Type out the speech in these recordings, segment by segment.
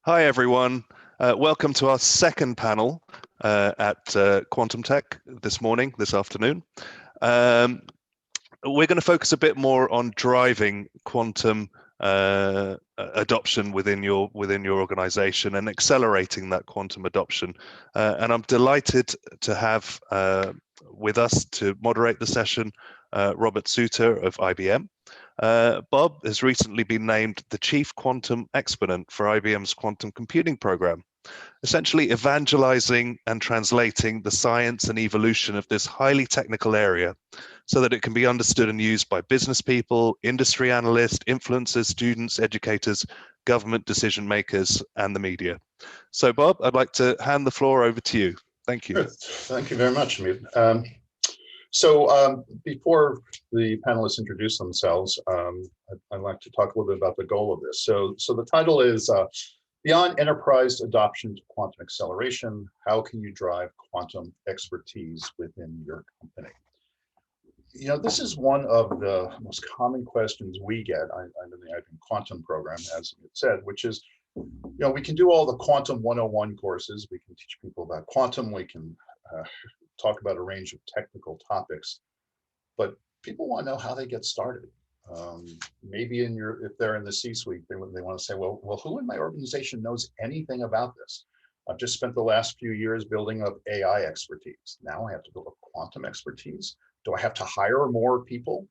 Hi, everyone. Welcome to our second panel at Quantum Tech this afternoon. We're going to focus a bit more on driving quantum adoption within your organization and accelerating that quantum adoption. And I'm delighted to have with us to moderate the session Robert Sutor of IBM. Bob has recently been named the Chief Quantum Exponent for IBM's quantum computing program, essentially evangelizing and translating the science and evolution of this highly technical area so that it can be understood and used by business people, industry analysts, influencers, students, educators, government decision makers, and the media. So Bob, I'd like to hand the floor over to you. Thank you. Good. Thank you very much, Amit. Before the panelists introduce themselves, I'd like to talk a little bit about the goal of this. So the title is Beyond Enterprise Adoption to Quantum Acceleration, How Can You Drive Quantum Expertise Within Your Company? You know, this is one of the most common questions we get. I'm in the IBM Quantum program, as it said, which is, you know, we can do all the Quantum 101 courses. We can teach people about quantum. We can talk about a range of technical topics, but people want to know how they get started. Maybe if they're in the C-suite, they want to say, well, who in my organization knows anything about this? I've just spent the last few years building up AI expertise. Now I have to build up quantum expertise. Do I have to hire more people?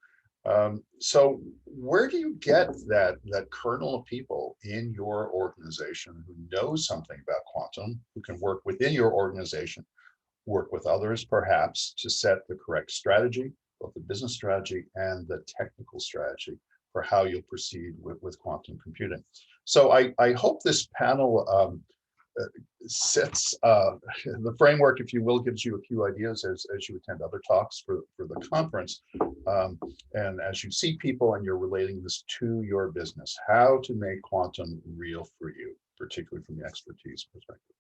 So where do you get that kernel of people in your organization who knows something about quantum, who can work within your organization, work with others perhaps to set the correct strategy, both the business strategy and the technical strategy for how you'll proceed with quantum computing? So I hope this panel sets the framework, if you will, gives you a few ideas as you attend other talks for the conference. And as you see people and you're relating this to your business, how to make quantum real for you, particularly from the expertise perspective.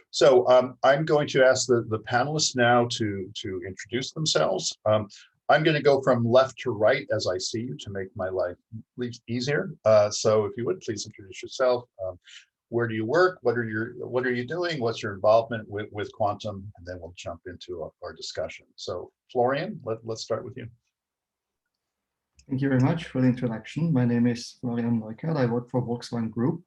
So I'm going to ask the panelists now to introduce themselves. I'm going to go from left to right as I see you to make my life easier. So if you would please introduce yourself. Where do you work? What are you doing? What's your involvement with quantum? And then we'll jump into our discussion. So Florian, let's start with you. Thank you very much for the introduction. My name is Florian Neukart. I work for Volkswagen Group.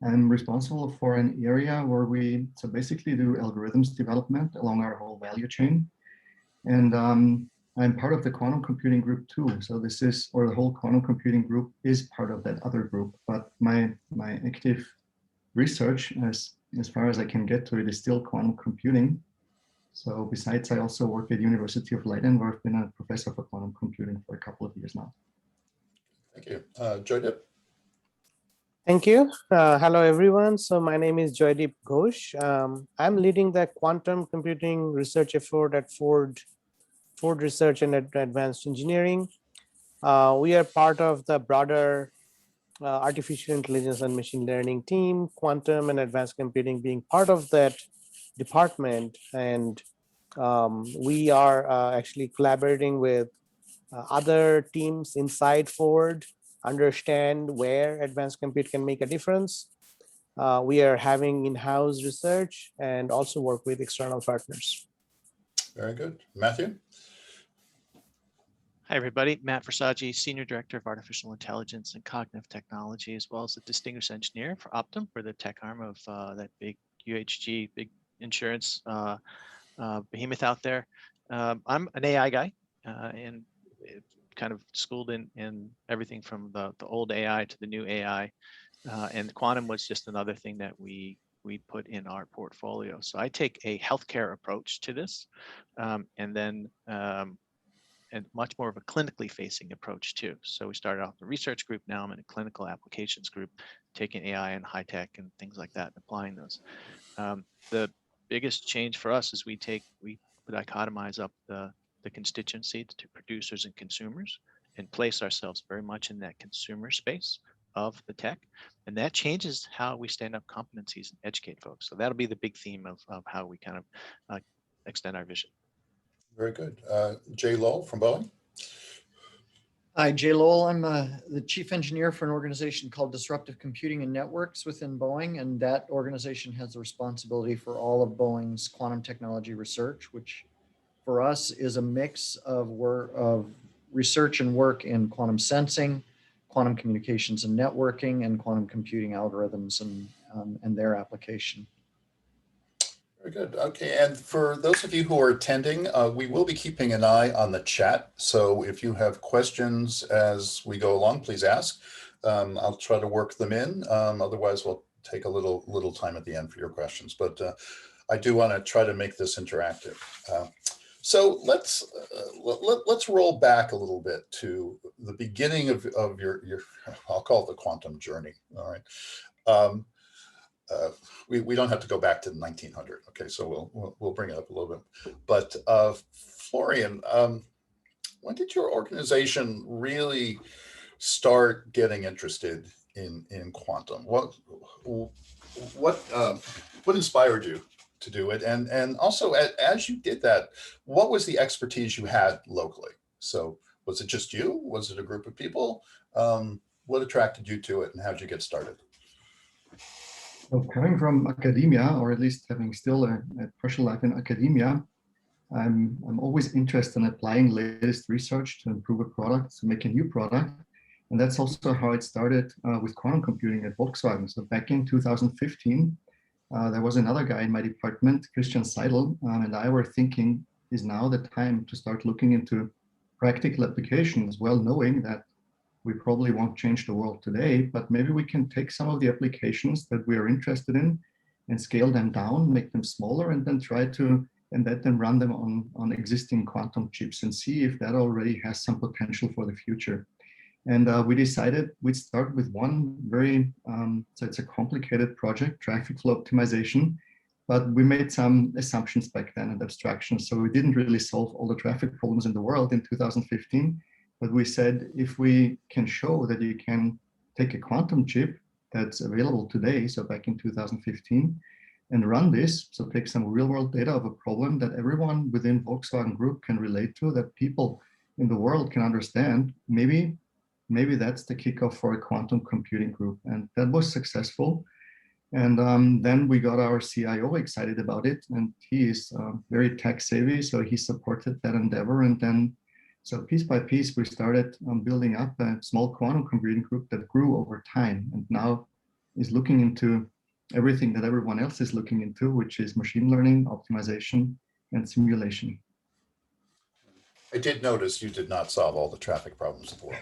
I'm responsible for an area where we basically do algorithms development along our whole value chain. And I'm part of the quantum computing group too. So the whole quantum computing group is part of that other group. But my active research, as far as I can get to it, is still quantum computing. So besides, I also work at University of Leiden, where I've been a professor for quantum computing for a couple of years now. Thank you. Joydip. Thank you. Hello, everyone. So my name is Joydip Ghosh. I'm leading the quantum computing research effort at Ford Research and Advanced Engineering. We are part of the broader artificial intelligence and machine learning team, quantum and advanced computing being part of that department. And we are actually collaborating with other teams inside Ford, understand where advanced compute can make a difference. We are having in-house research and also work with external partners. Very good. Matthew? Hi, everybody. Matt Versaggi, Senior Director of Artificial Intelligence and Cognitive Technology, as well as a Distinguished Engineer for Optum, for the tech arm of that big UHG, big insurance behemoth out there. I'm an AI guy and kind of schooled in everything from the old AI to the new AI. And quantum was just another thing that we put in our portfolio. So I take a healthcare approach to this, and then and much more of a clinically facing approach too. So we started off the research group. Now I'm in a clinical applications group, taking AI and high tech and things like that and applying those. The biggest change for us is we dichotomize up the constituency to producers and consumers and place ourselves very much in that consumer space of the tech. And that changes how we stand up competencies and educate folks. So that'll be the big theme of how we kind of extend our vision. Very good. Jay Lowell from Boeing. Hi, Jay Lowell. I'm the chief engineer for an organization called Disruptive Computing and Networks within Boeing, and that organization has the responsibility for all of Boeing's quantum technology research, which for us is a mix of research and work in quantum sensing, quantum communications and networking, and quantum computing algorithms and their application. Very good. Okay, and for those of you who are attending, we will be keeping an eye on the chat. So if you have questions as we go along, please ask. I'll try to work them in. Otherwise, we'll take a little time at the end for your questions. But I do want to try to make this interactive. So let's roll back a little bit to the beginning of your I'll call it the quantum journey. All right. We don't have to go back to 1900. Okay, so we'll bring it up a little bit. But Florian, when did your organization really start getting interested in quantum? What inspired you to do it? And also, as you did that, what was the expertise you had locally? So was it just you? Was it a group of people? What attracted you to it, and how did you get started? Well, coming from academia, or at least having still a partial life in academia, I'm always interested in applying latest research to improve a product, to make a new product. And that's also how it started with quantum computing at Volkswagen. So back in 2015, there was another guy in my department, Christian Seidel, and I were thinking, is now the time to start looking into practical applications, well knowing that we probably won't change the world today, but maybe we can take some of the applications that we are interested in and scale them down, make them smaller, and then try to then run them on existing quantum chips and see if that already has some potential for the future. And we decided we'd start with one very, so it's a complicated project, traffic flow optimization, but we made some assumptions back then and abstractions. So we didn't really solve all the traffic problems in the world in 2015. But we said, if we can show that you can take a quantum chip that's available today, so back in 2015, and run this, so take some real world data of a problem that everyone within Volkswagen Group can relate to, that people in the world can understand, maybe that's the kickoff for a quantum computing group. And that was successful. And then we got our CIO excited about it, and he is very tech savvy, so he supported that endeavor. And then so piece by piece, we started building up a small quantum computing group that grew over time and now is looking into everything that everyone else is looking into, which is machine learning, optimization, and simulation. I did notice you did not solve all the traffic problems of the world.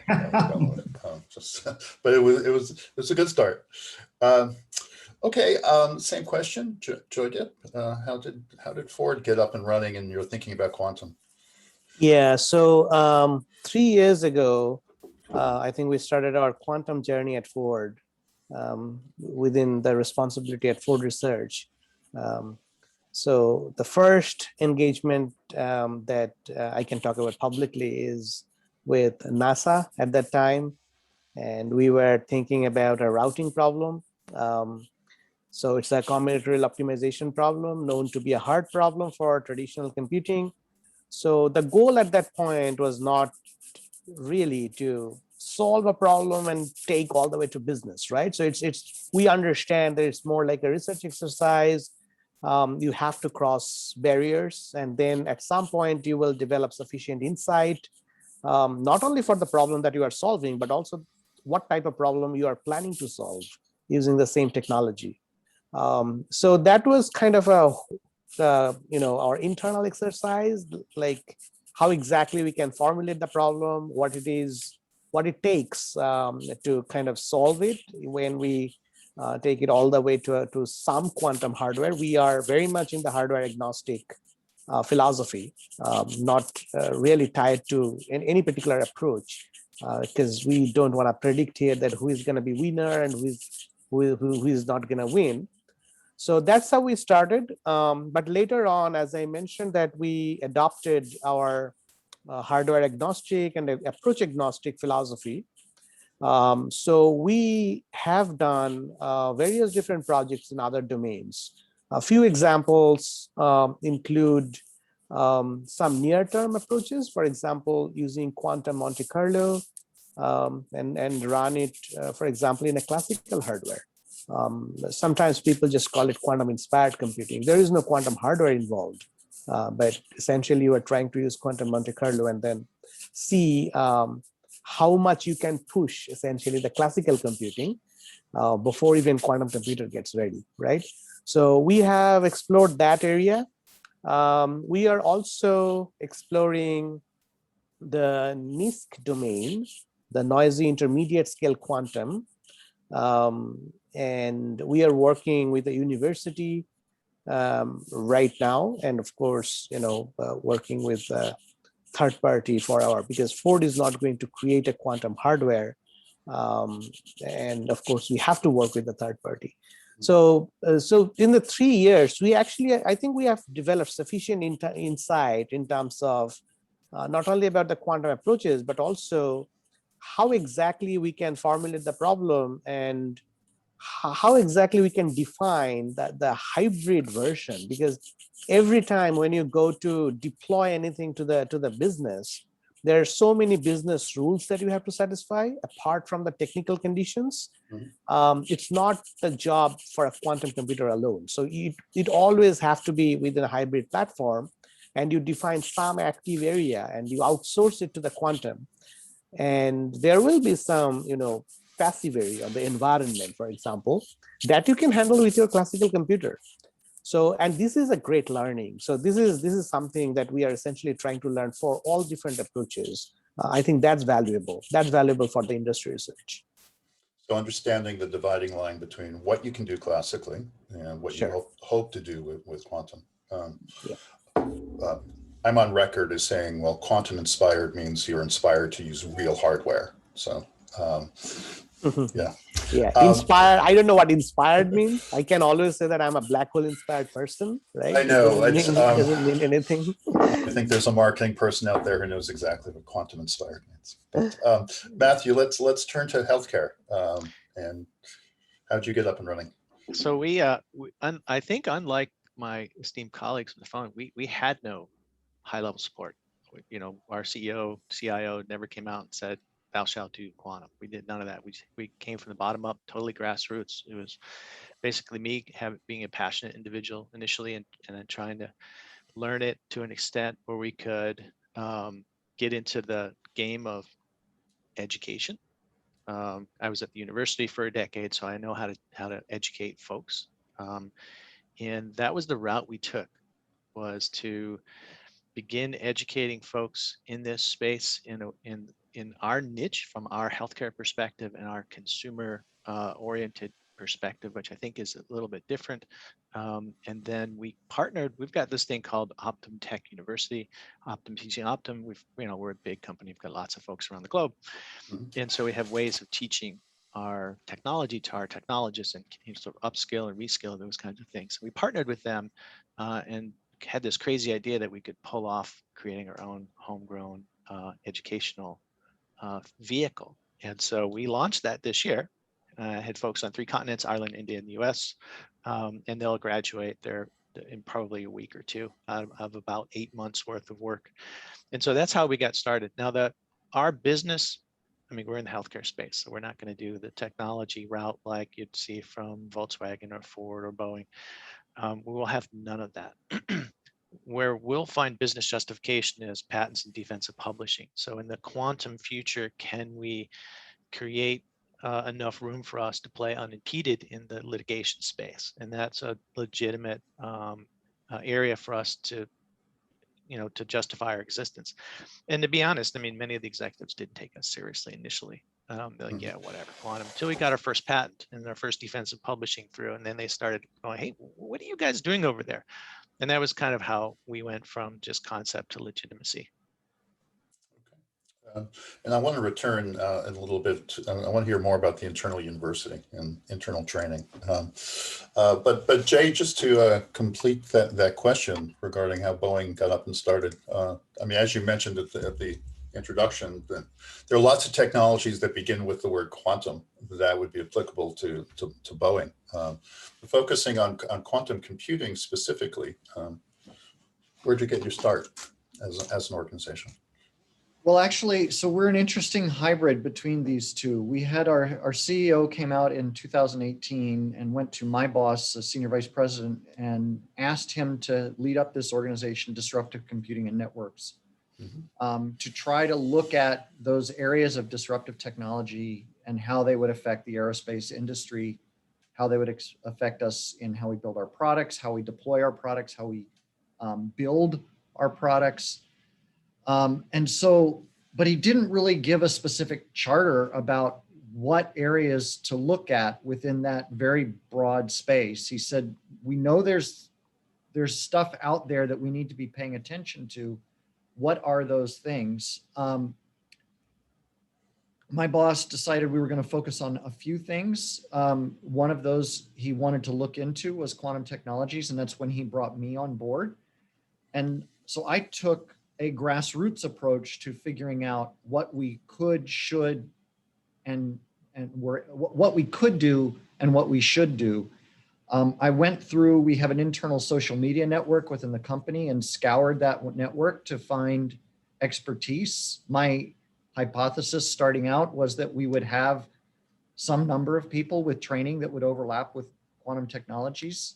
But it was a good start. Okay, same question, Joydip. How did Ford get up and running, and you're thinking about quantum? Yeah, so 3 years ago, I think we started our quantum journey at Ford within the responsibility at Ford Research. So the first engagement that I can talk about publicly is with NASA at that time. And we were thinking about a routing problem. So it's a combinatorial optimization problem known to be a hard problem for traditional computing. So the goal at that point was not really to solve a problem and take all the way to business, right? So we understand that it's more like a research exercise. You have to cross barriers, and then at some point you will develop sufficient insight, not only for the problem that you are solving, but also what type of problem you are planning to solve using the same technology. So that was kind of our internal exercise, like how exactly we can formulate the problem, what it takes to kind of solve it. When we take it all the way to some quantum hardware, we are very much in the hardware agnostic philosophy, not really tied to any particular approach, because we don't want to predict here that who is going to be winner and who is not going to win. So that's how we started. But later on, as I mentioned, that we adopted our hardware agnostic and approach agnostic philosophy. So we have done various different projects in other domains. A few examples include some near-term approaches, for example, using quantum Monte Carlo and run it, for example, in a classical hardware. Sometimes people just call it quantum inspired computing. There is no quantum hardware involved, but essentially you are trying to use quantum Monte Carlo and then see how much you can push essentially the classical computing before even quantum computer gets ready, right? So we have explored that area. We are also exploring the NISQ domain, the noisy intermediate scale quantum. And we are working with the university right now. And of course, working with third party because Ford is not going to create a quantum hardware. And of course, we have to work with the third party. So in the 3 years, I think we have developed sufficient insight in terms of not only about the quantum approaches, but also how exactly we can formulate the problem and how exactly we can define the hybrid version. Because every time when you go to deploy anything to the business, there are so many business rules that you have to satisfy apart from the technical conditions. It's not the job for a quantum computer alone. So it always has to be within a hybrid platform, and you define some active area and you outsource it to the quantum. And there will be some, passive area, the environment, for example, that you can handle with your classical computer. So, and this is a great learning. So this is something that we are essentially trying to learn for all different approaches. I think that's valuable. That's valuable for the industry research. So understanding the dividing line between what you can do classically and what you hope to do with quantum. I'm on record as saying, well, quantum inspired means you're inspired to use real hardware. So, yeah. Inspired. I don't know what inspired means. I can always say that I'm a black hole inspired person, right? I know. It doesn't mean anything. I think there's a marketing person out there who knows exactly what quantum inspired means. But, Matthew, let's turn to healthcare. And how'd you get up and running? So I think unlike my esteemed colleagues on the phone, we had no high-level support. Our CEO, CIO never came out and said, "Thou shalt do quantum." We did none of that. We came from the bottom up, totally grassroots. It was basically me being a passionate individual initially, and then trying to learn it to an extent where we could get into the game of education. I was at the university for a decade, so I know how to educate folks, and that was the route we took, was to begin educating folks in this space in our niche from our healthcare perspective and our consumer oriented perspective, which I think is a little bit different. And then we partnered. We've got this thing called Optum Tech University, Optum teaching Optum. We're a big company. We've got lots of folks around the globe, and so we have ways of teaching our technology to our technologists and sort of upskill and reskill those kinds of things. So we partnered with them and had this crazy idea that we could pull off creating our own homegrown educational vehicle. And so we launched that this year. Had folks on 3 continents, Ireland, India, and the US, and they'll graduate there in probably a week or 2 out of about 8 months worth of work. And so that's how we got started. Now our business, we're in the healthcare space, so we're not going to do the technology route like you'd see from Volkswagen or Ford or Boeing. We will have none of that. Where we'll find business justification is patents and defensive publishing. So in the quantum future, can we create enough room for us to play unimpeded in the litigation space? And that's a legitimate area for us to justify our existence. And to be honest, many of the executives didn't take us seriously initially. They're like, yeah, whatever, quantum, until we got our first patent and our first defensive publishing through. And then they started going, hey, what are you guys doing over there? And that was kind of how we went from just concept to legitimacy. And I want to return a little bit. I want to hear more about the internal university and internal training. But Jay, just to complete that question regarding how Boeing got up and started. As you mentioned at the introduction, there are lots of technologies that begin with the word quantum that would be applicable to Boeing. Focusing on quantum computing specifically, where'd you get your start as an organization? Well, actually, so we're an interesting hybrid between these two. We had our CEO came out in 2018 and went to my boss, a senior vice president, and asked him to lead up this organization, Disruptive Computing and Networks, to try to look at those areas of disruptive technology and how they would affect the aerospace industry, how they would affect us in how we build our products, how we deploy our products, how we build our products. And so, but he didn't really give a specific charter about what areas to look at within that very broad space. He said, we know there's stuff out there that we need to be paying attention to. What are those things? My boss decided we were going to focus on a few things. One of those he wanted to look into was quantum technologies, and that's when he brought me on board. And so I took a grassroots approach to figuring out what we could, should, and what we could do and what we should do. I went through, we have an internal social media network within the company, and scoured that network to find expertise. My hypothesis starting out was that we would have some number of people with training that would overlap with quantum technologies.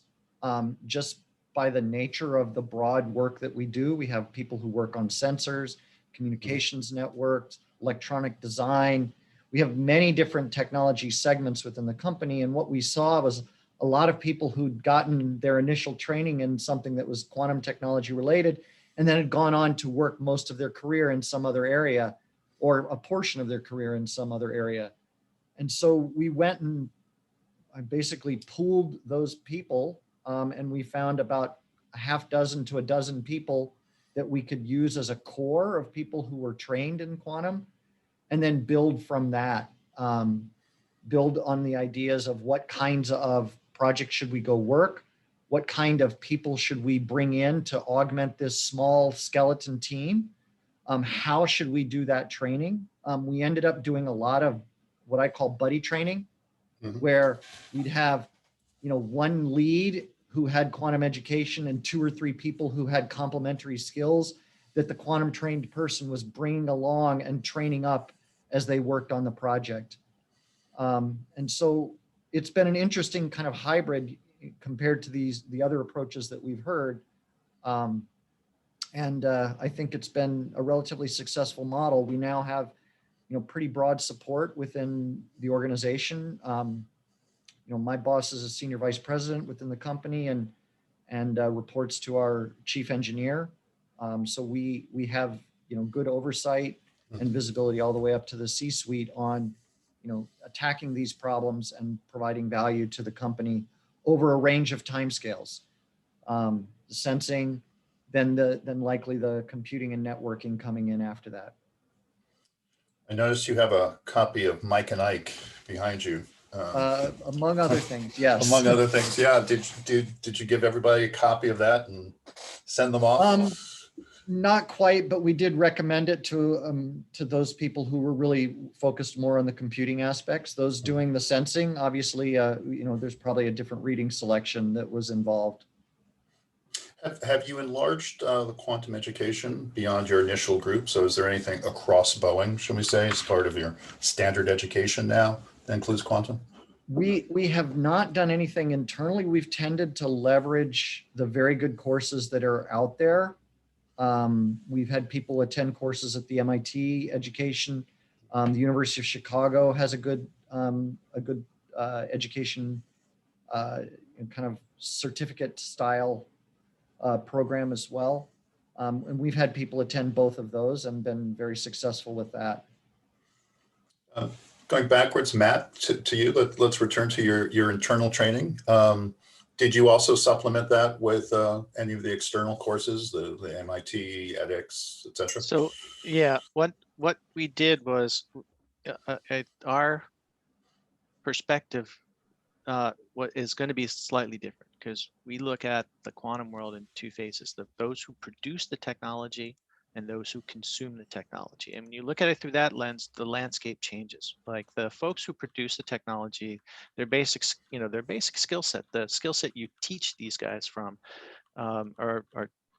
Just by the nature of the broad work that we do, we have people who work on sensors, communications networks, electronic design. We have many different technology segments within the company. And what we saw was a lot of people who'd gotten their initial training in something that was quantum technology related, and then had gone on to work most of their career in some other area, or a portion of their career in some other area. And so we went and I basically pooled those people, and we found about a half dozen to a dozen people that we could use as a core of people who were trained in quantum, and then build from that, build on the ideas of what kinds of projects should we go work, what kind of people should we bring in to augment this small skeleton team, how should we do that training. We ended up doing a lot of what I call buddy training, where we'd have, one lead who had quantum education and 2 or 3 people who had complementary skills that the quantum trained person was bringing along and training up as they worked on the project. And so it's been an interesting kind of hybrid compared to the other approaches that we've heard. And I think it's been a relatively successful model. We now have, pretty broad support within the organization. My boss is a senior vice president within the company and reports to our chief engineer. So we have, good oversight and visibility all the way up to the C-suite on, attacking these problems and providing value to the company over a range of timescales. The sensing, then likely the computing and networking coming in after that. I noticed you have a copy of Mike and Ike behind you. Among other things, yes. Among other things, yeah. Did you give everybody a copy of that and send them off? Not quite, but we did recommend it to those people who were really focused more on the computing aspects. Those doing the sensing, obviously, there's probably a different reading selection that was involved. Have you enlarged the quantum education beyond your initial group? So is there anything across Boeing, shall we say, as part of your standard education now that includes quantum? We have not done anything internally. We've tended to leverage the very good courses that are out there. We've had people attend courses at the MIT education. The University of Chicago has a good education kind of certificate style program as well. And we've had people attend both of those and been very successful with that. Going backwards, Matt, to you, let's return to your internal training. Did you also supplement that with any of the external courses, the MIT, edX, et cetera? So yeah, what we did was our perspective what is going to be slightly different, because we look at the quantum world in 2 phases: those who produce the technology and those who consume the technology. And when you look at it through that lens, the landscape changes. Like the folks who produce the technology, their basic skill set, the skill set you teach these guys from, are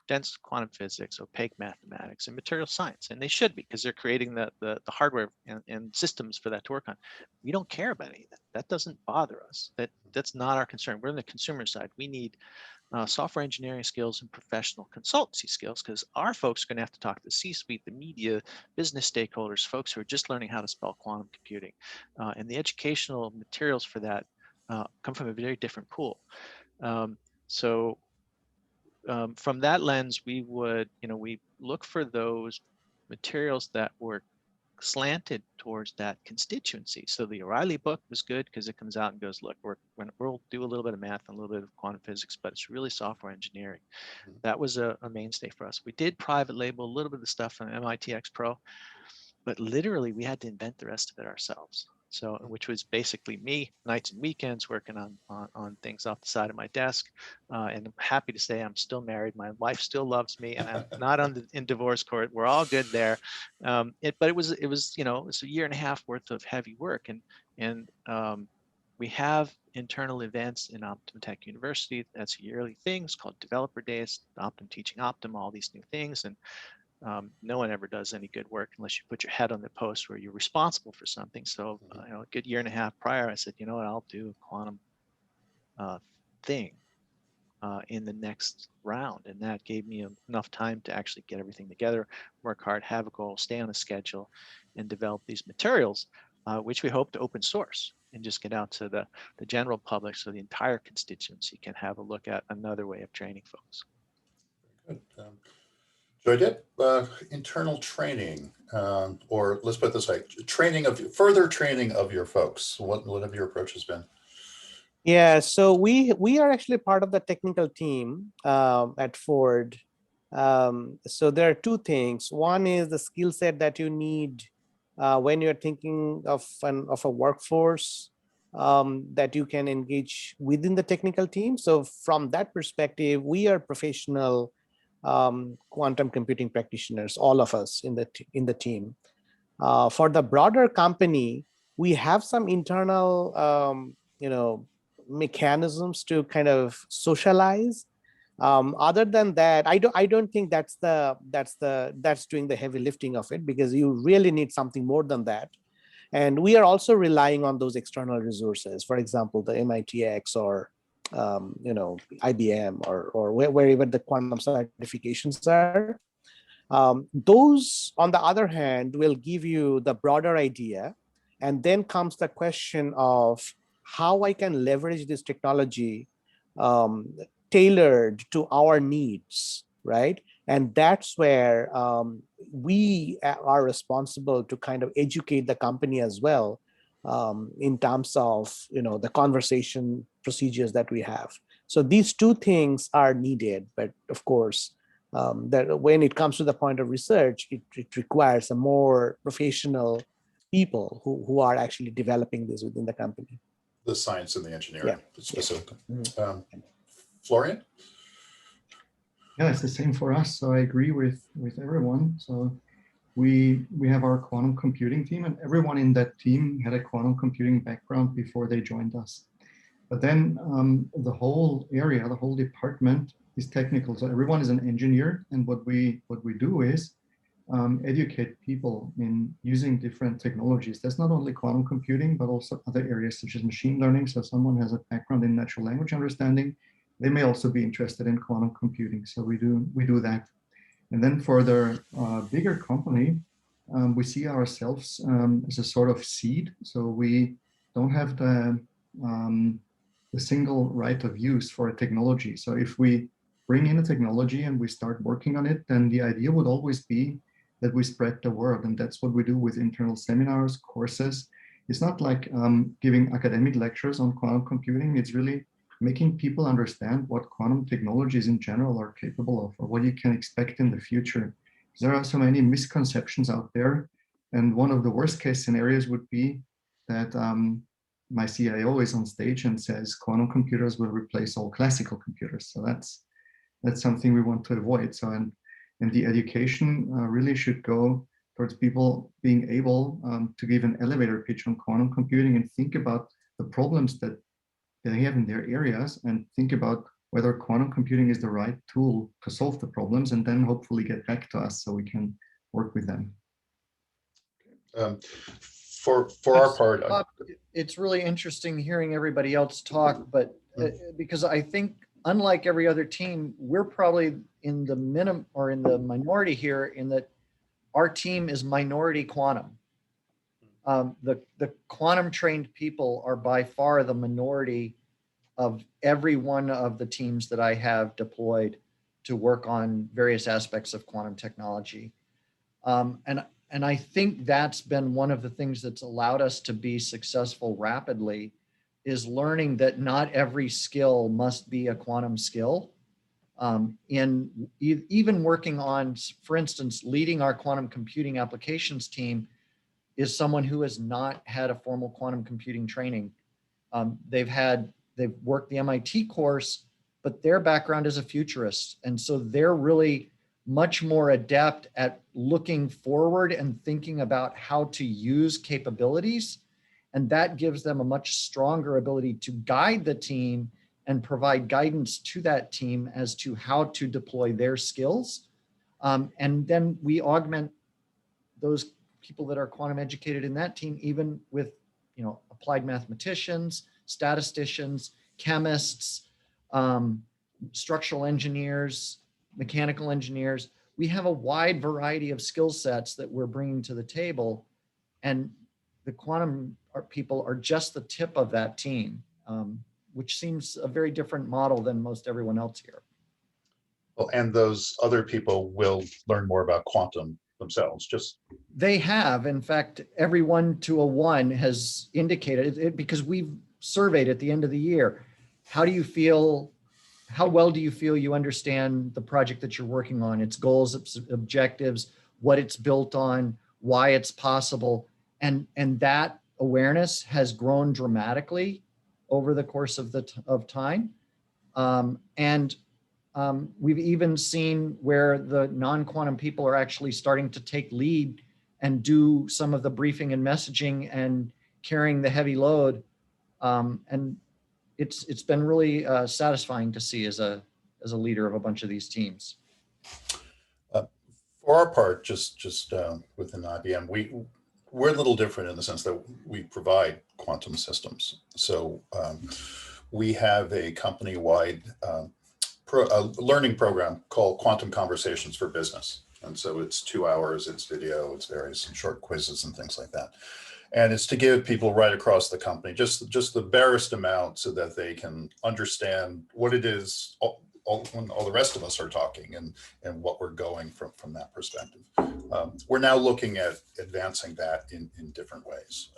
dense quantum physics, opaque mathematics, and material science. And they should be, because they're creating the hardware and systems for that to work on. We don't care about any of that. That doesn't bother us. That's not our concern. We're on the consumer side. We need software engineering skills and professional consultancy skills, because our folks are going to have to talk to the C-suite, the media, business stakeholders, folks who are just learning how to spell quantum computing. And the educational materials for that come from a very different pool. From that lens, we would, we look for those materials that were slanted towards that constituency. So the O'Reilly book was good because it comes out and goes, look, we'll do a little bit of math and a little bit of quantum physics, but it's really software engineering. That was a mainstay for us. We did private label a little bit of the stuff from MIT X Pro, but literally we had to invent the rest of it ourselves. So, which was basically me nights and weekends working on things off the side of my desk. And I'm happy to say I'm still married. My wife still loves me, and I'm not in divorce court. We're all good there. But it was it's a year and a half worth of heavy work, and we have internal events in Optum Tech University. That's a yearly thing. It's called Developer Days. Optum teaching Optum all these new things, and no one ever does any good work unless you put your head on the post where you're responsible for something. So, a good year and a half prior, I said, you know what, I'll do a quantum thing in the next round. And that gave me enough time to actually get everything together, work hard, have a goal, stay on a schedule, and develop these materials, which we hope to open source and just get out to the general public so the entire constituency can have a look at another way of training folks. Good. Joydip, internal training, or let's put it this way, further training of your folks. What have your approaches been? Yeah, so we are actually part of the technical team at Ford. So there are two things. One is the skill set that you need when you're thinking of a workforce that you can engage within the technical team. So from that perspective, we are professional quantum computing practitioners, all of us in the team. For the broader company, we have some internal mechanisms to kind of socialize. Other than that, I don't think that's doing the heavy lifting of it, because you really need something more than that. And we are also relying on those external resources, for example, the MITx or IBM or wherever the quantum certifications are. Those, on the other hand, will give you the broader idea. And then comes the question of how I can leverage this technology tailored to our needs, right? And that's where we are responsible to kind of educate the company as well in terms of the conversation procedures that we have. So these two things are needed, but of course, that when it comes to the point of research, it requires a more professional people who are actually developing this within the company. The science and the engineering, specifically. Yeah. Florian? Yeah, it's the same for us. So I agree with everyone. So we have our quantum computing team, and everyone in that team had a quantum computing background before they joined us. But then the whole area, the whole department is technical. So everyone is an engineer, and what we do is educate people in using different technologies. That's not only quantum computing, but also other areas such as machine learning. So someone has a background in natural language understanding, they may also be interested in quantum computing. So we do that. And then for the bigger company, we see ourselves as a sort of seed. So we don't have the single right of use for a technology. So if we bring in a technology and we start working on it, then the idea would always be that we spread the word. And that's what we do with internal seminars, courses. It's not like giving academic lectures on quantum computing. It's really making people understand what quantum technologies in general are capable of, or what you can expect in the future. There are so many misconceptions out there. And one of the worst case scenarios would be that my CIO is on stage and says quantum computers will replace all classical computers. So that's something we want to avoid. So and the education really should go towards people being able to give an elevator pitch on quantum computing and think about the problems that they have in their areas, and think about whether quantum computing is the right tool to solve the problems, and then hopefully get back to us so we can work with them. For our part, It's really interesting hearing everybody else talk, but because I think unlike every other team, we're probably in the minority here in that our team is minority quantum. The quantum trained people are by far the minority of every one of the teams that I have deployed to work on various aspects of quantum technology. And I think that's been one of the things that's allowed us to be successful rapidly, is learning that not every skill must be a quantum skill. Even working on, for instance, leading our quantum computing applications team is someone who has not had a formal quantum computing training. They've worked the MIT course, but their background is a futurist. And so they're really much more adept at looking forward and thinking about how to use capabilities. And that gives them a much stronger ability to guide the team and provide guidance to that team as to how to deploy their skills. And then we augment those people that are quantum educated in that team, even with, applied mathematicians, statisticians, chemists, structural engineers, mechanical engineers. We have a wide variety of skill sets that we're bringing to the table, and the quantum people are just the tip of that team, which seems a very different model than most everyone else here. well, and those other people will learn more about quantum themselves. They have, in fact, every 1 to a 1 has indicated it, because we've surveyed at the end of the year. How well do you feel you understand the project that you're working on, its goals, its objectives, what it's built on, why it's possible? And that awareness has grown dramatically over the course of time. We've even seen where the non-quantum people are actually starting to take lead and do some of the briefing and messaging and carrying the heavy load. And it's been really satisfying to see as a leader of a bunch of these teams. For our part, just within IBM, we're a little different in the sense that we provide quantum systems. So we have a company-wide learning program called Quantum Conversations for Business. And so it's 2 hours, it's video, it's various short quizzes and things like that. And it's to give people right across the company just the barest amount so that they can understand what it is when all the rest of us are talking and what we're going from that perspective. We're now looking at advancing that in different ways.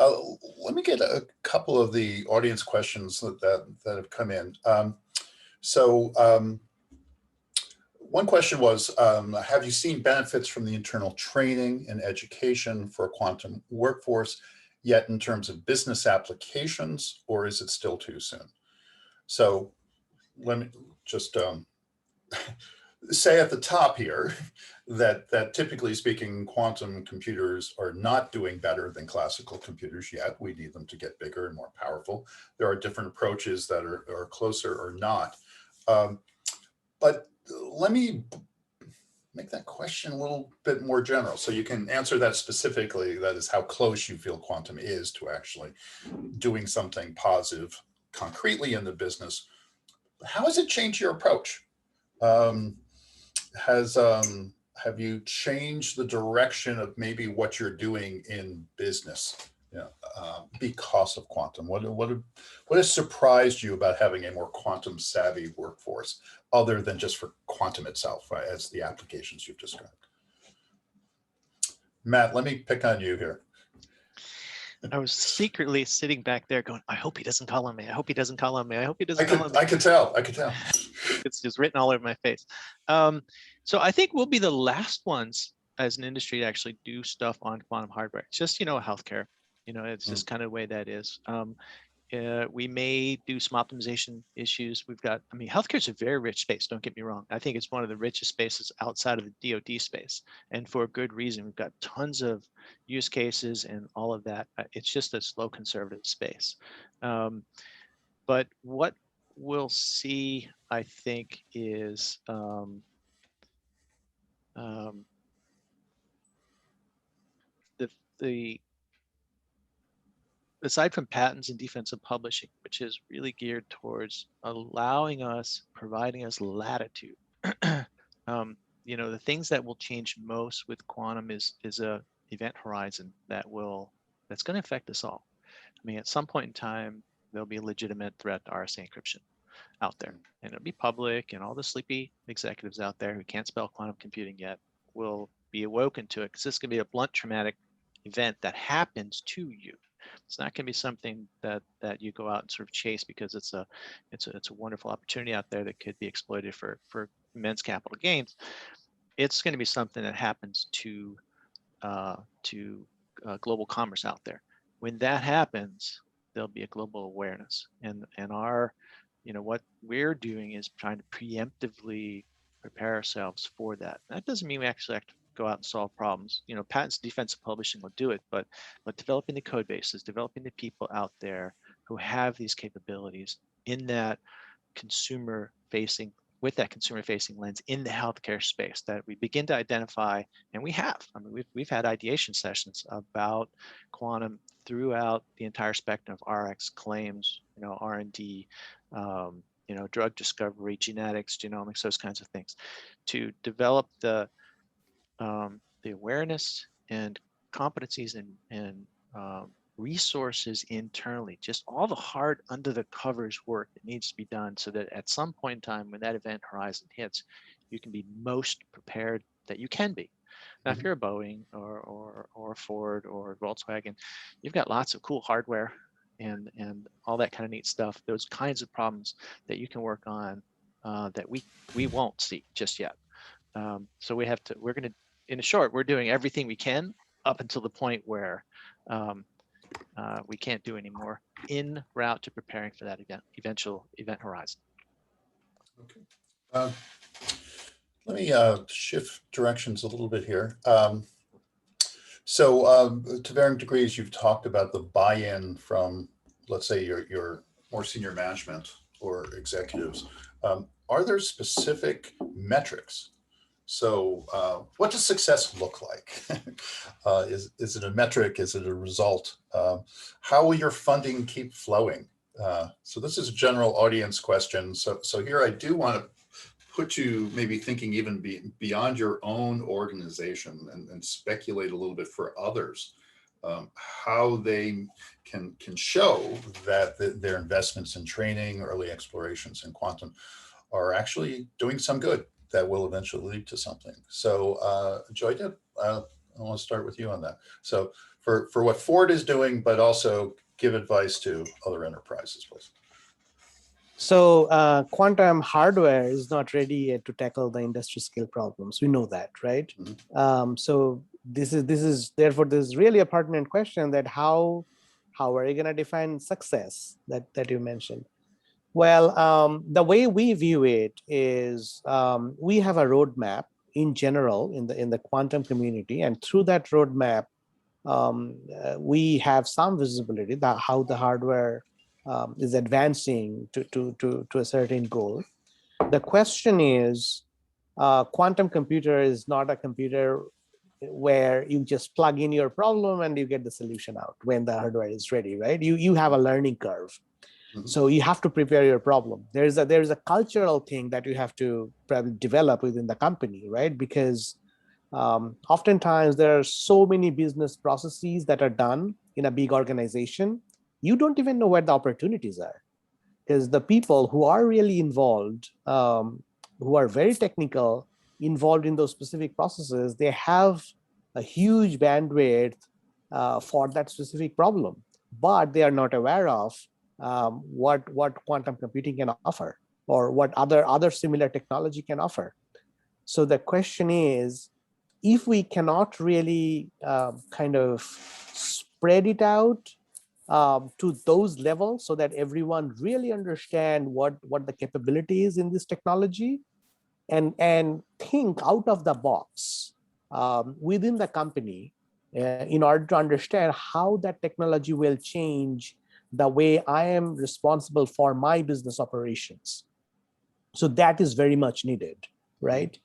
Let me get a couple of the audience questions that have come in. One question was, have you seen benefits from the internal training and education for a quantum workforce yet in terms of business applications, or is it still too soon? So let me just say at the top here that typically speaking, quantum computers are not doing better than classical computers yet. We need them to get bigger and more powerful. There are different approaches that are closer or not. But let me make that question a little bit more general so you can answer that specifically. That is how close you feel quantum is to actually doing something positive concretely in the business. How has it changed your approach? Have you changed the direction of maybe what you're doing in business because of quantum? What has surprised you about having a more quantum savvy workforce other than just for quantum itself, right, as the applications you've described? Matt, let me pick on you here. I was secretly sitting back there going, I hope he doesn't call on me. I hope he doesn't call on me. I hope he doesn't call on me. I could tell. It's just written all over my face. So I think we'll be the last ones as an industry to actually do stuff on quantum hardware. It's just, healthcare, it's just kind of the way that is. We may do some optimization issues. Healthcare is a very rich space. Don't get me wrong. I think it's one of the richest spaces outside of the DoD space, and for a good reason. We've got tons of use cases and all of that. It's just a slow conservative space. But what we'll see, I think, is the aside from patents and defensive publishing, which is really geared towards allowing us, providing us latitude. You know, the things that will change most with quantum is a event horizon that's going to affect us all. I mean, at some point in time, there'll be a legitimate threat to RSA encryption out there, and it'll be public, and all the sleepy executives out there who can't spell quantum computing yet will be awoken to it, because this can be a blunt traumatic event that happens to you. It's not going to be something that you go out and sort of chase because it's a wonderful opportunity out there that could be exploited for immense capital gains. It's going to be something that happens to global commerce out there. When that happens, there'll be a global awareness, and our, you know, what we're doing is trying to preemptively prepare ourselves for that. That doesn't mean we actually have to go out and solve problems. You know, patents, defensive publishing will do it, but developing the code bases, developing the people out there who have these capabilities in that consumer facing, with that consumer facing lens in the healthcare space, that we begin to identify, and we have. I mean, we've had ideation sessions about quantum throughout the entire spectrum of RX claims, you know, R&D, you know, drug discovery, genetics, genomics, those kinds of things, to develop the awareness and competencies and resources internally, just all the hard under the covers work that needs to be done, so that at some point in time when that event horizon hits, you can be most prepared that you can be. Now, if you're a Boeing or Ford or Volkswagen, you've got lots of cool hardware and all that kind of neat stuff, those kinds of problems that you can work on that we won't see just yet. So we're going to, in short, we're doing everything we can up until the point where we can't do anymore, en route to preparing for that eventual event horizon. Okay. Let me shift directions a little bit here. So to varying degrees, you've talked about the buy-in from, let's say, your more senior management or executives. Are there specific metrics? So what does success look like? Is it a metric? Is it a result? How will your funding keep flowing? So this is a general audience question. So here I do want to put you maybe thinking even beyond your own organization and speculate a little bit for others, how they can show that their investments in training, early explorations in quantum are actually doing some good that will eventually lead to something. So Joydip, I want to start with you on that. So for what Ford is doing, but also give advice to other enterprises, please. So quantum hardware is not ready yet to tackle the industry scale problems. We know that, right? Mm-hmm. So this is therefore this is really a pertinent question, that how are you going to define success that you mentioned? Well, the way we view it is we have a roadmap in general in the quantum community, and through that roadmap, we have some visibility that how the hardware is advancing to a certain goal. The question is, quantum computer is not a computer where you just plug in your problem and you get the solution out when the hardware is ready, right? You have a learning curve. Mm-hmm. So you have to prepare your problem. There's a cultural thing that you have to probably develop within the company, right? Because oftentimes there are so many business processes that are done in a big organization, you don't even know where the opportunities are, because the people who are really involved, who are very technical, involved in those specific processes, they have a huge bandwidth for that specific problem, but they are not aware of what quantum computing can offer, or what other similar technology can offer. So the question is, if we cannot really kind of spread it out to those levels so that everyone really understand what the capability is in this technology, and think out of the box within the company in order to understand how that technology will change the way I am responsible for my business operations. So that is very much needed, right?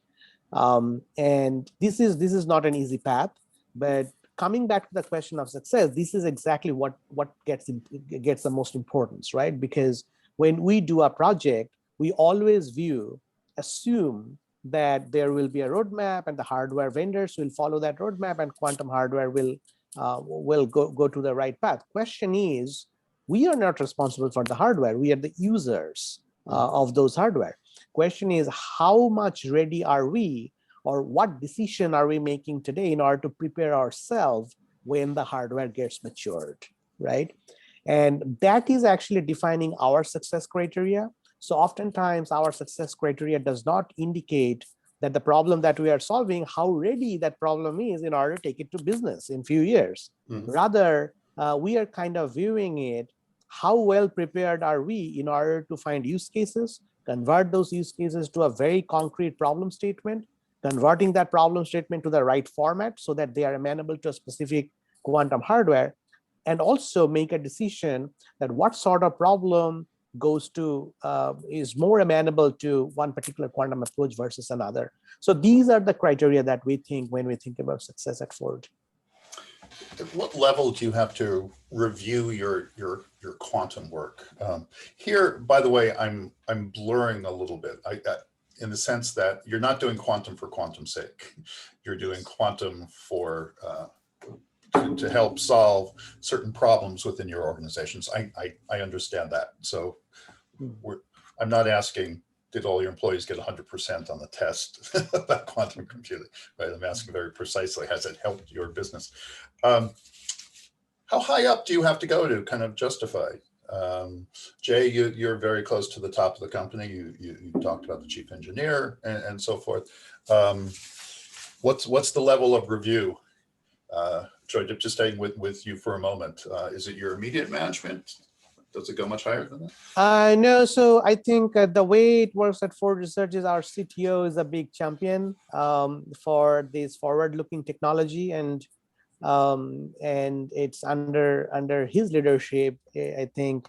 And this is not an easy path, but coming back to the question of success, this is exactly what gets the most importance, right? Because when we do a project, we always assume that there will be a roadmap and the hardware vendors will follow that roadmap and quantum hardware will go to the right path. Question is, we are not responsible for the hardware. We are the users of those hardware. Question is, how much ready are we, or what decision are we making today in order to prepare ourselves when the hardware gets matured, right? And that is actually defining our success criteria. So oftentimes our success criteria does not indicate that the problem that we are solving, how ready that problem is in order to take it to business in few years. Rather, we are kind of viewing it, how well prepared are we in order to find use cases, convert those use cases to a very concrete problem statement, converting that problem statement to the right format so that they are amenable to a specific quantum hardware, and also make a decision that what sort of problem is more amenable to one particular quantum approach versus another. So these are the criteria that we think when we think about success at Ford. At what level do you have to review your quantum work? Here, by the way, I'm blurring a little bit. In the sense that you're not doing quantum for quantum's sake. You're doing quantum for to help solve certain problems within your organizations. I understand that. So I'm not asking, did all your employees get 100% on the test about quantum computing? Right? I'm asking very precisely, has it helped your business? How high up do you have to go to kind of justify? Jay, you're very close to the top of the company. You talked about the chief engineer and so forth. What's the level of review? Joydip, just staying with you for a moment. Is it your immediate management? Does it go much higher than that? No, so I think the way it works at Ford Research is our CTO is a big champion for this forward-looking technology, and it's under his leadership. I think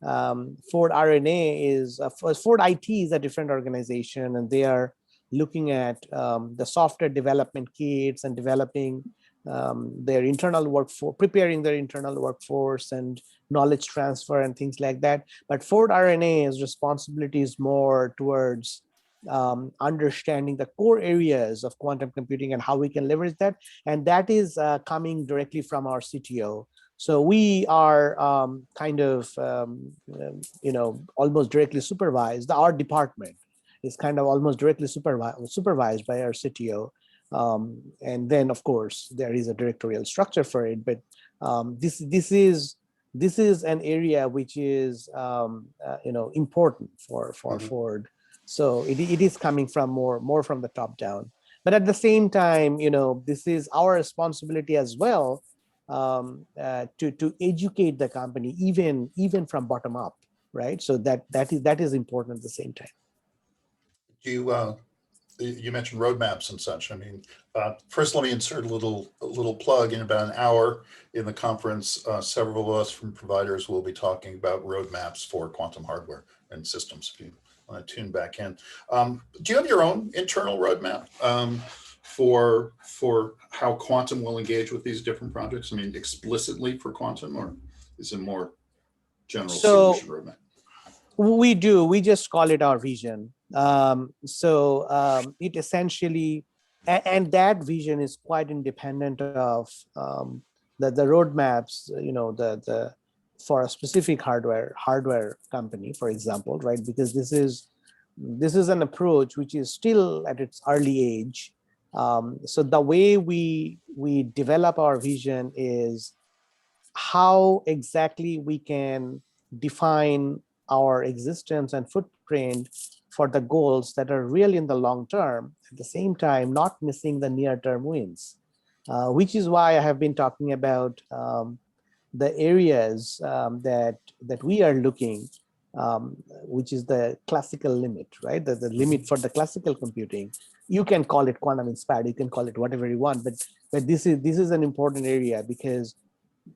Ford RNA is Ford IT is a different organization, and they are looking at the software development kits and developing their internal workforce, preparing their internal workforce and knowledge transfer and things like that. But Ford RNA's responsibility is more towards understanding the core areas of quantum computing and how we can leverage that. And that is coming directly from our CTO. So we are kind of, almost directly supervised. Our department is kind of almost directly supervised by our CTO. And then, of course, there is a directorial structure for it. But this is an area which is important for Ford. So it is coming from more from the top down. But at the same time, this is our responsibility as well to educate the company even from bottom up, right? So that is important at the same time. You mentioned roadmaps and such. I mean, first, let me insert a little plug. In about an hour in the conference, several of us from providers will be talking about roadmaps for quantum hardware and systems. If you want to tune back in, do you have your own internal roadmap for how quantum will engage with these different projects? I mean, explicitly for quantum, or is it more general solution roadmap? We do. We just call it our vision. It essentially, and that vision is quite independent of the roadmaps, for a specific hardware company, for example, right? Because this is an approach which is still at its early age. So the way we develop our vision is how exactly we can define our existence and footprint for the goals that are real in the long term, at the same time not missing the near-term wins, which is why I have been talking about the areas that we are looking, which is the classical limit, right? The limit for the classical computing. You can call it quantum inspired, you can call it whatever you want, but this is an important area, because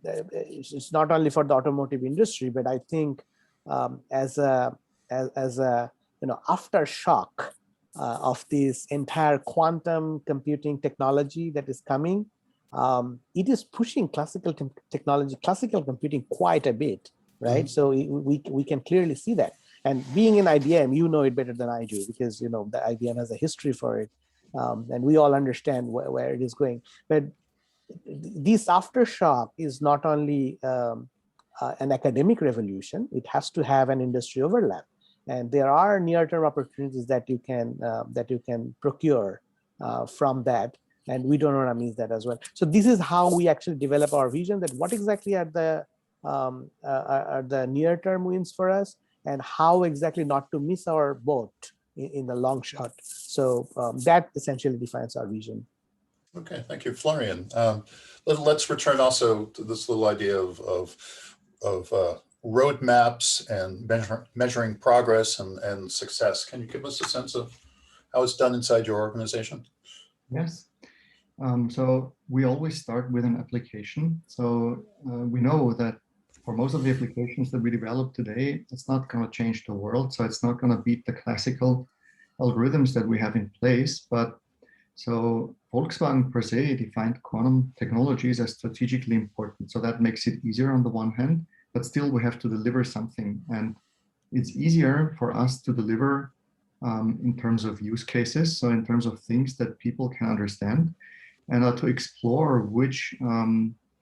it's not only for the automotive industry, but I think as a aftershock of this entire quantum computing technology that is coming, it is pushing classical computing quite a bit, right? So we can clearly see that. And being in IBM, you know it better than I do, because the IBM has a history for it, and we all understand where it is going. But this aftershock is not only an academic revolution; it has to have an industry overlap. And there are near-term opportunities that you can procure from that, and we don't want to miss that as well. So this is how we actually develop our vision: that what exactly are the near-term wins for us, and how exactly not to miss our boat in the long shot. So that essentially defines our vision. Okay, thank you, Florian. Let's return also to this little idea of roadmaps and measuring progress and success. Can you give us a sense of how it's done inside your organization? Yes. So we always start with an application. So we know that for most of the applications that we develop today, it's not going to change the world. So it's not going to beat the classical algorithms that we have in place. But so Volkswagen per se defined quantum technologies as strategically important. So that makes it easier on the one hand, but still we have to deliver something. And it's easier for us to deliver in terms of use cases. So in terms of things that people can understand, and to explore which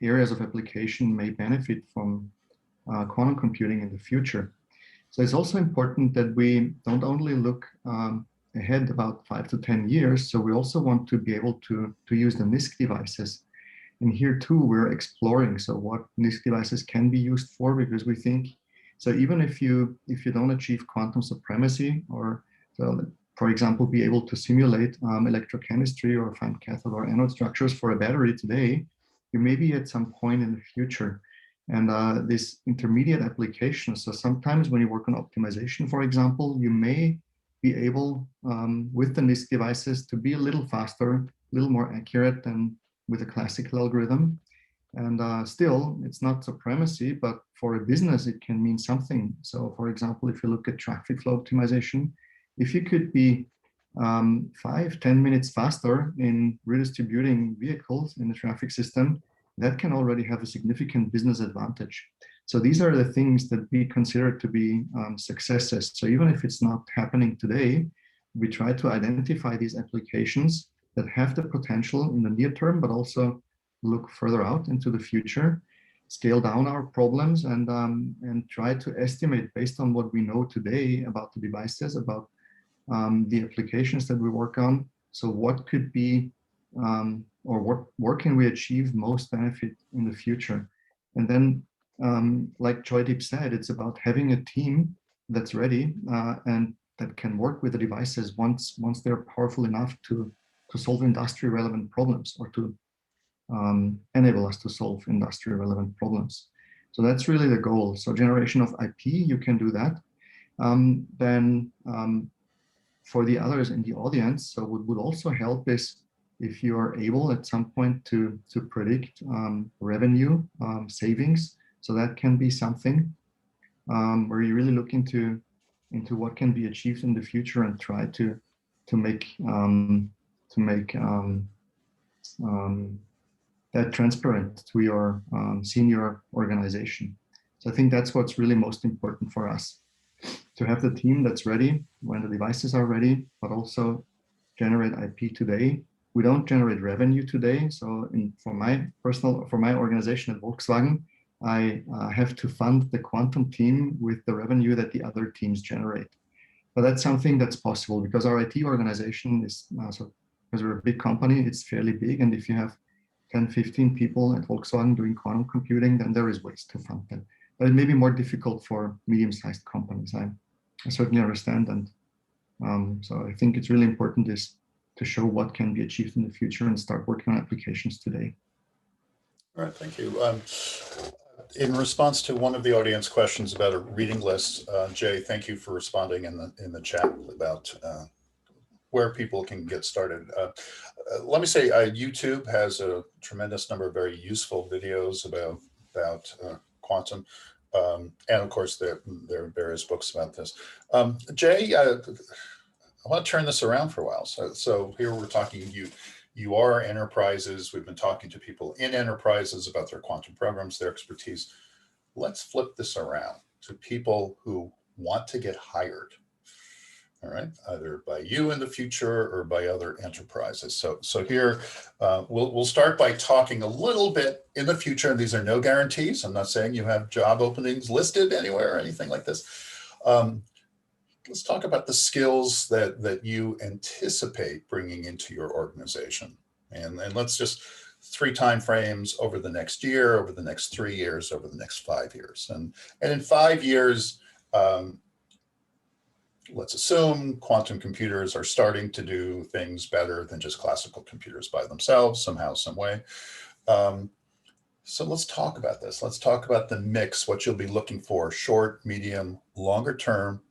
areas of application may benefit from quantum computing in the future. So it's also important that we don't only look ahead about 5 to 10 years. So we also want to be able to use the NISQ devices. And here too, we're exploring what NISQ devices can be used for, because we think, so even if you don't achieve quantum supremacy, or so, for example, be able to simulate electrochemistry or find cathode or anode structures for a battery today, you may be at some point in the future. And this intermediate application, so sometimes when you work on optimization, for example, you may be able, with the NISQ devices, to be a little faster, a little more accurate than with a classical algorithm. And still, it's not supremacy, but for a business, it can mean something. So for example, if you look at traffic flow optimization, if you could be 5-10 minutes faster in redistributing vehicles in the traffic system, that can already have a significant business advantage. So these are the things that we consider to be successes. So even if it's not happening today, we try to identify these applications that have the potential in the near term, but also look further out into the future, scale down our problems, and try to estimate based on what we know today about the devices, about the applications that we work on. So what could be, or where can we achieve most benefit in the future? And then, like Joydip said, it's about having a team that's ready and that can work with the devices once they're powerful enough to solve industry relevant problems, or to enable us to solve industry relevant problems. So that's really the goal. So generation of IP, you can do that. Then for the others in the audience, so what would also help is if you are able at some point to predict revenue savings. So that can be something where you really look into what can be achieved in the future and try to make that transparent to your senior organization. So I think that's what's really most important for us, to have the team that's ready when the devices are ready, but also generate IP today. We don't generate revenue today. So for my organization at Volkswagen, I have to fund the quantum team with the revenue that the other teams generate. But that's something that's possible because our IT organization is, because we're a big company, it's fairly big. And if you have 10, 15 people at Volkswagen doing quantum computing, then there is ways to fund them. But it may be more difficult for medium-sized companies. I certainly understand. And so I think it's really important is to show what can be achieved in the future and start working on applications today. All right, thank you. In response to one of the audience questions about a reading list, Jay, thank you for responding in the chat about where people can get started. Let me say YouTube has a tremendous number of very useful videos about about quantum. And of course, there are various books about this. Jay, I want to turn this around for a while. So here we're talking, you are enterprises. We've been talking to people in enterprises about their quantum programs, their expertise. Let's flip this around to people who want to get hired. All right, either by you in the future or by other enterprises. So here, we'll start by talking a little bit in the future, and these are no guarantees. I'm not saying you have job openings listed anywhere or anything like this. Let's talk about the skills that you anticipate bringing into your organization. And let's just 3 time frames over the next year, over the next 3 years, over the next 5 years. And in 5 years, let's assume quantum computers are starting to do things better than just classical computers by themselves, somehow, some way. So let's talk about this. Let's talk about the mix, what you'll be looking for, short, medium, longer term.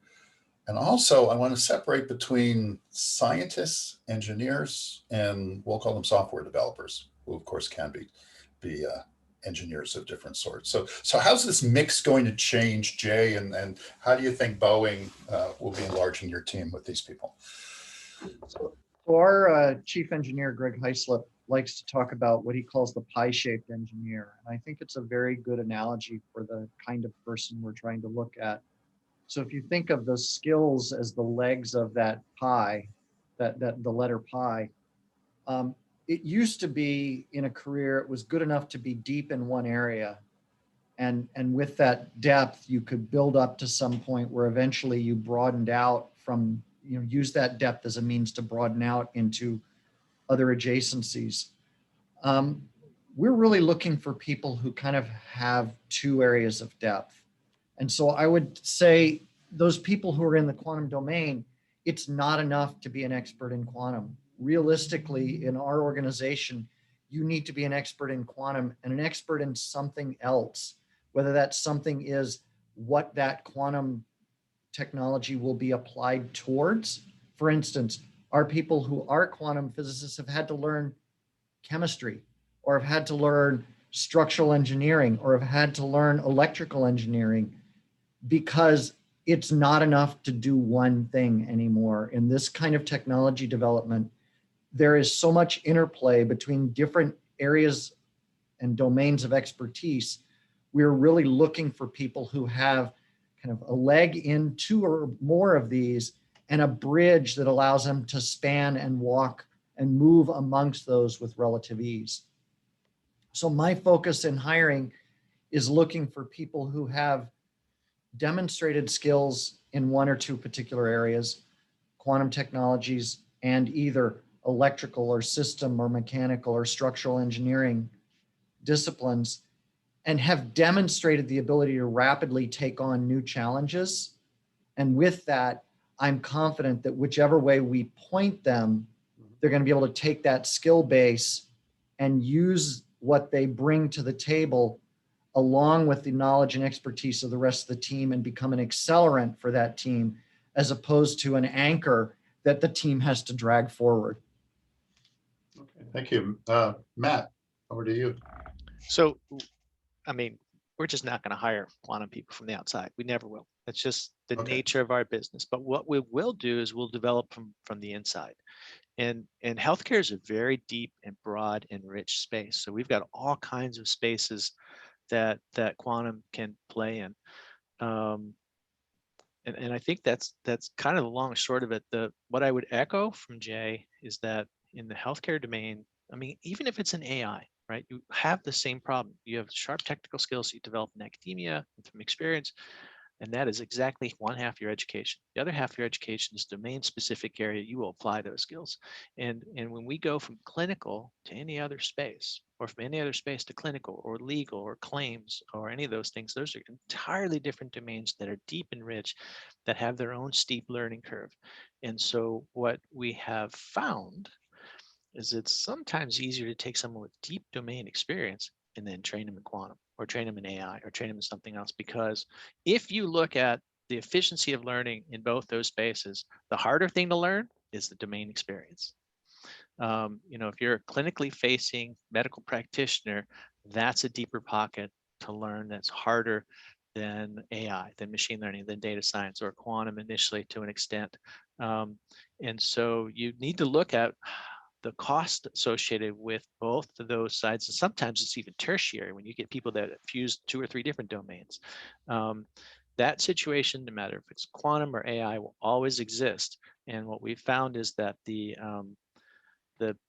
And also, I want to separate between scientists, engineers, and we'll call them software developers, who of course can be engineers of different sorts. So how's this mix going to change, Jay? And how do you think Boeing will be enlarging your team with these people? So our chief engineer, Greg Heislip, likes to talk about what he calls the pie-shaped engineer. And I think it's a very good analogy for the kind of person we're trying to look at. So if you think of the skills as the legs of that pie, that the letter pi, it used to be in a career, it was good enough to be deep in one area. And with that depth, you could build up to some point where eventually you broadened out from, use that depth as a means to broaden out into other adjacencies. We're really looking for people who kind of have 2 areas of depth. And so I would say those people who are in the quantum domain, it's not enough to be an expert in quantum. Realistically, in our organization, you need to be an expert in quantum and an expert in something else, whether that something is what that quantum technology will be applied towards. For instance, our people who are quantum physicists have had to learn chemistry, or have had to learn structural engineering, or have had to learn electrical engineering, because it's not enough to do one thing anymore. In this kind of technology development, there is so much interplay between different areas and domains of expertise. We're really looking for people who have kind of a leg in 2 or more of these and a bridge that allows them to span and walk and move amongst those with relative ease. So my focus in hiring is looking for people who have demonstrated skills in 1 or 2 particular areas, quantum technologies, and either electrical or system or mechanical or structural engineering disciplines, and have demonstrated the ability to rapidly take on new challenges. And with that, I'm confident that whichever way we point them, they're going to be able to take that skill base and use what they bring to the table along with the knowledge and expertise of the rest of the team and become an accelerant for that team, as opposed to an anchor that the team has to drag forward. Okay, thank you. Matt, over to you. So, I mean, we're just not going to hire quantum people from the outside. We never will. That's just the nature of our business. But what we will do is we'll develop from the inside. And healthcare is a very deep and broad and rich space. So we've got all kinds of spaces that quantum can play in. And I think that's kind of the long and short of it. What I would echo from Jay is that in the healthcare domain, I mean, even if it's an AI, right, you have the same problem. You have sharp technical skills you develop in academia and from experience, and that is exactly 1/2 your education. The other half of your education is domain-specific area. You will apply those skills. And when we go from clinical to any other space, or from any other space to clinical or legal or claims or any of those things, those are entirely different domains that are deep and rich, that have their own steep learning curve. And so what we have found is it's sometimes easier to take someone with deep domain experience and then train them in quantum, or train them in AI, or train them in something else. Because if you look at the efficiency of learning in both those spaces, the harder thing to learn is the domain experience. If you're a clinically facing medical practitioner, that's a deeper pocket to learn that's harder than AI, than machine learning, than data science or quantum initially to an extent. And so you need to look at the cost associated with both of those sides. And sometimes it's even tertiary when you get people that fuse 2 or 3 different domains. That situation, no matter if it's quantum or AI, will always exist. And what we found is that the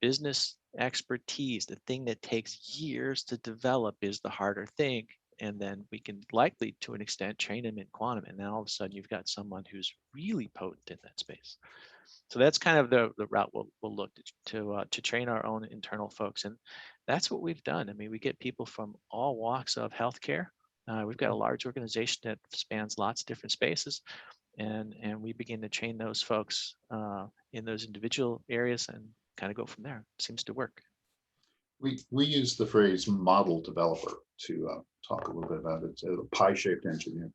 business expertise, the thing that takes years to develop, is the harder thing. And then we can likely, to an extent, train them in quantum. And then all of a sudden, you've got someone who's really potent in that space. So that's kind of the route we'll look to train our own internal folks. And that's what we've done. I mean, we get people from all walks of healthcare. We've got a large organization that spans lots of different spaces. And we begin to train those folks in those individual areas and kind of go from there. Seems to work. We use the phrase model developer to talk a little bit about it, a pie-shaped engineer,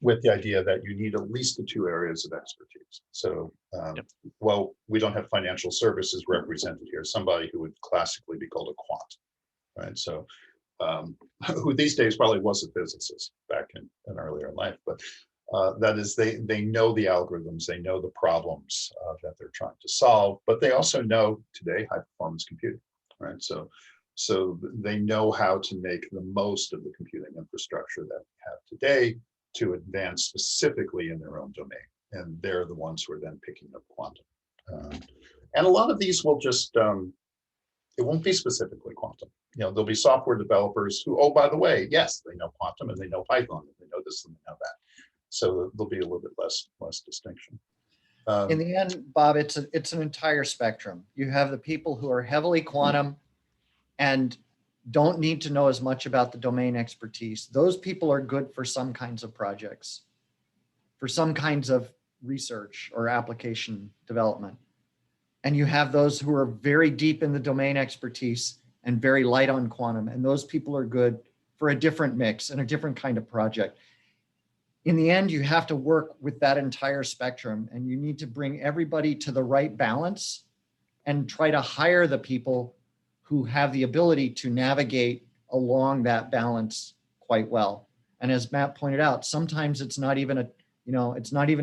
with the idea that you need at least the 2 areas of expertise. So, well, we don't have financial services represented here, somebody who would classically be called a quant, right? So, who these days probably was a physicist back in earlier life, but that is, they know the algorithms, they know the problems that they're trying to solve, but they also know today high performance computing, right? So they know how to make the most of the computing infrastructure that we have today to advance specifically in their own domain, and they're the ones who are then picking up quantum. And a lot of these will just it won't be specifically quantum. You know, there'll be software developers who, oh, by the way, yes, they know quantum and they know Python and they know this and they know that. So there'll be a little bit less distinction. In the end, Bob, it's an entire spectrum. You have the people who are heavily quantum and don't need to know as much about the domain expertise. Those people are good for some kinds of projects, for some kinds of research or application development. And you have those who are very deep in the domain expertise and very light on quantum. And those people are good for a different mix and a different kind of project. In the end, you have to work with that entire spectrum, and you need to bring everybody to the right balance and try to hire the people who have the ability to navigate along that balance quite well. And as Matt pointed out, sometimes it's not even a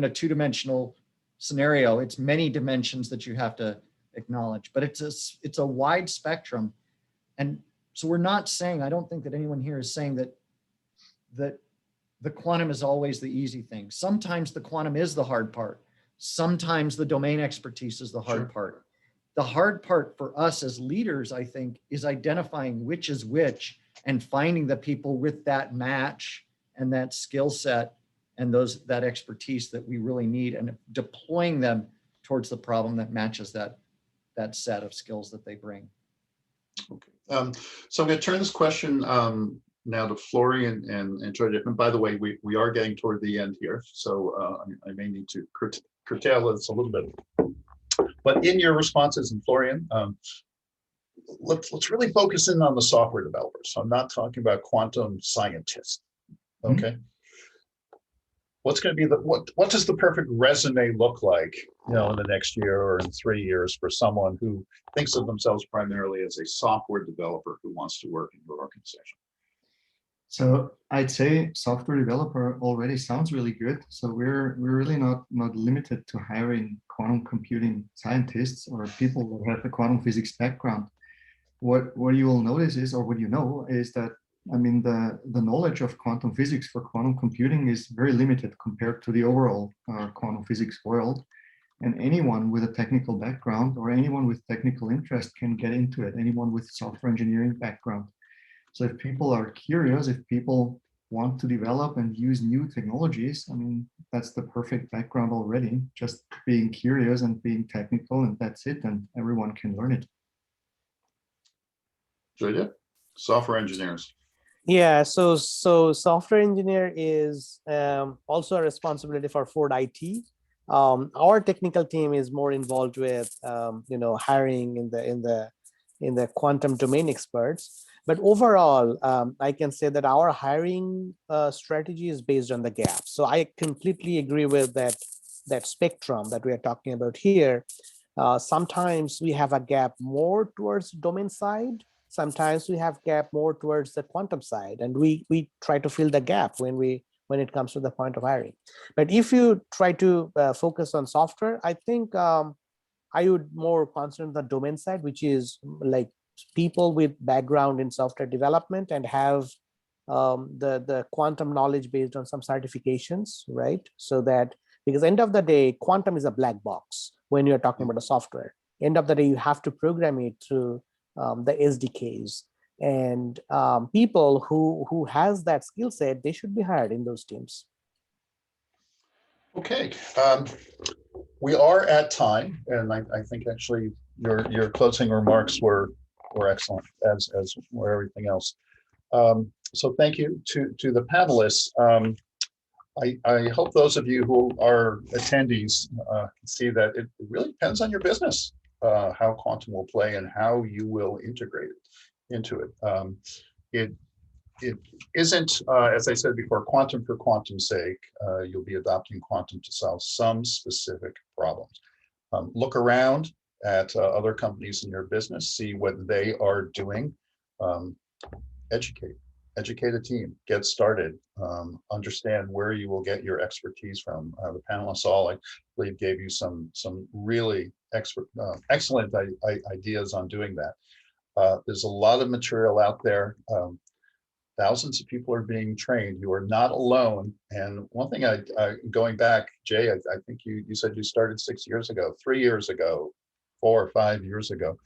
two-dimensional scenario. It's many dimensions that you have to acknowledge, but it's a wide spectrum. And so we're not saying, I don't think that anyone here is saying that the quantum is always the easy thing. Sometimes the quantum is the hard part. Sometimes the domain expertise is the hard part. The hard part for us as leaders, I think, is identifying which is which and finding the people with that match and that skill set and that expertise that we really need, and deploying them towards the problem that matches that set of skills that they bring. Okay. So I'm going to turn this question now to Florian and Joydip. And by the way, we are getting toward the end here, so I may need to curtail this a little bit. But in your responses, and Florian, let's really focus in on the software developers. So I'm not talking about quantum scientists. Okay. Mm-hmm. What's going to be what does the perfect resume look like, in the next year or in 3 years for someone who thinks of themselves primarily as a software developer who wants to work in your organization? So I'd say software developer already sounds really good. So we're really not limited to hiring quantum computing scientists or people that have a quantum physics background. What you will notice is, or what you know, is that the knowledge of quantum physics for quantum computing is very limited compared to the overall quantum physics world. And anyone with a technical background or anyone with technical interest can get into it, anyone with software engineering background. So if people are curious, if people want to develop and use new technologies, that's the perfect background already, just being curious and being technical, and that's it, and everyone can learn it. Joydip, software engineers. Yeah, so software engineer is also a responsibility for Ford IT. Our technical team is more involved with hiring in the quantum domain experts. But overall, I can say that our hiring strategy is based on the gap. So I completely agree with that spectrum that we are talking about here. Sometimes we have a gap more towards domain side, sometimes we have gap more towards the quantum side, and we try to fill the gap when it comes to the point of hiring. But if you try to focus on software, I think I would more concentrate on the domain side, which is like people with background in software development and have the quantum knowledge based on some certifications, right? So that, because end of the day, quantum is a black box when you're talking about the software. End of the day, you have to program it through the SDKs, and people who has that skill set, they should be hired in those teams. Okay, we are at time, and I think actually your closing remarks were excellent, as were everything else. So thank you to the panelists. I hope those of you who are attendees can see that it really depends on your business, how quantum will play and how you will integrate it into it. It isn't, as I said before, quantum for quantum's sake. You'll be adopting quantum to solve some specific problems. Look around at other companies in your business, see what they are doing. Educate a team, get started, understand where you will get your expertise from. The panelists all, I believe, gave you some really excellent ideas on doing that. There's a lot of material out there. Thousands of people are being trained. You are not alone. And one thing, going back, Jay, I think you said you started 6 years ago, 3 years ago, 4 or 5 years ago.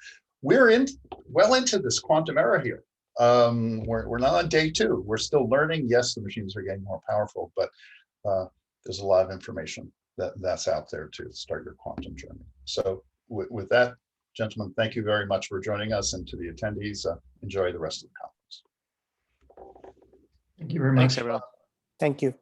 We're well into this quantum era here. We're not on day 2. We're still learning. Yes, the machines are getting more powerful, but there's a lot of information that's out there to start your quantum journey. So with that, gentlemen, thank you very much for joining us, and to the attendees, enjoy the rest of the conference. Thank you very much. Thanks, everyone. Thank you.